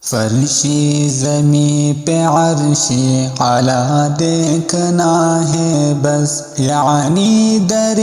فرشی زمیں پہ عرشی اعلیٰ دیکھنا ہے بس، یعنی در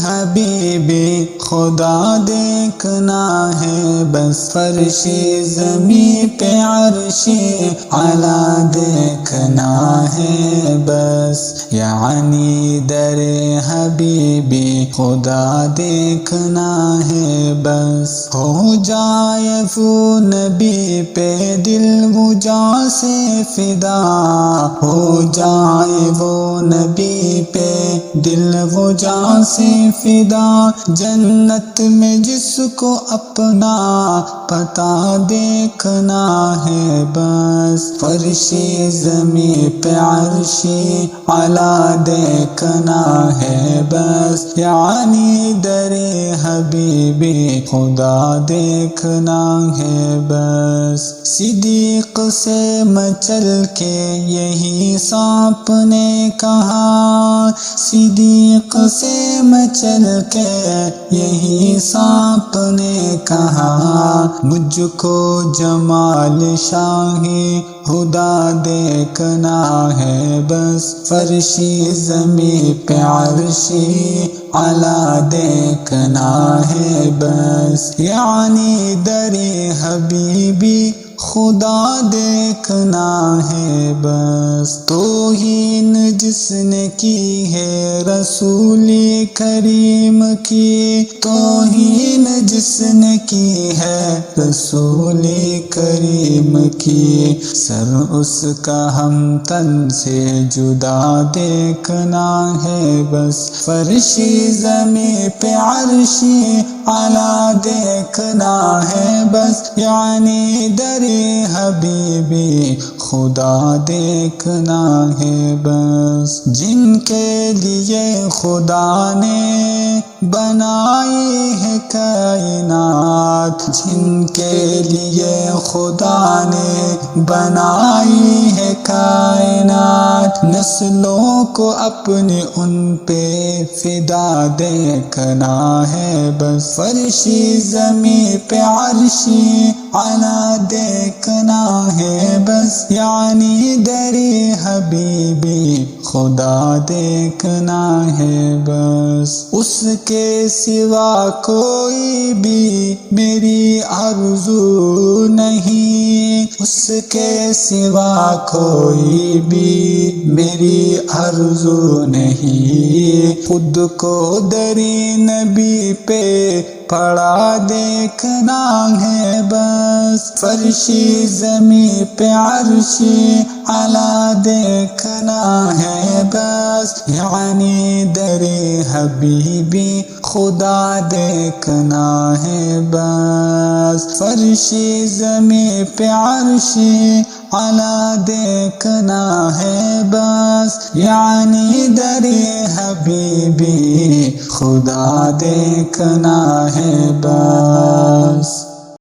حبیبی خدا دیکھنا ہے بس۔ فرشی زمیں پہ عرشی اعلیٰ دیکھنا ہے بس، یعنی در حبیبی خدا دیکھنا ہے بس۔ ہو جائے وہ نبی پہ دل وہ جاں سے فدا، ہو جائے وہ نبی پہ دل وہ جاں سے فدا، جنت میں جس کو اپنا پتا دیکھنا ہے بس۔ فرشی زمیں پہ عرشی اعلیٰ دیکھنا ہے بس، یعنی در حبیبی خدا دیکھنا ہے بس۔ صدیق سے مچل کے یہی سانپ نے کہا، صدیق سے مچل کے یہی سانپ نے کہا، مجھ کو جمال شاہی خدا دیکھنا ہے بس۔ فرشی زمیں پہ عرشی اعلیٰ دیکھنا ہے بس، یعنی در حبیبی خدا دیکھنا ہے بس۔ توہین جس نے کی ہے رسول کریم کی، توہین جس نے کی ہے رسول کریم کی، سر اس کا ہم تن سے جدا دیکھنا ہے بس۔ فرشی زمیں پہ عرشی اعلیٰ دیکھنا ہے بس، یعنی در حبیبی خدا دیکھنا ہے بس۔ جن کے لیے خدا نے بنائی ہے کائنات، جن کے لیے خدا نے بنائی ہے کائنات، نسلوں کو اپنے ان پہ فدا دیکھنا ہے بس۔ فرشی زمیں پہ عرشی اعلیٰ دیکھنا ہے بس، یعنی در حبیبی خدا دیکھنا ہے بس۔ اس کے سوا کوئی بھی میری آرزو نہیں، اس کے سوا کوئی بھی میری آرزو نہیں، خود کو دری نبی پہ پڑا دیکھنا ہے بس۔ فرشی زمیں پہ عرشی اعلیٰ دیکھنا ہے بس، یعنی در حبیبی خدا دیکھنا ہے بس۔ فرشی زمیں پہ عرشی اعلیٰ دیکھنا ہے بس، یعنی در حبیبی خدا دیکھنا ہے بس۔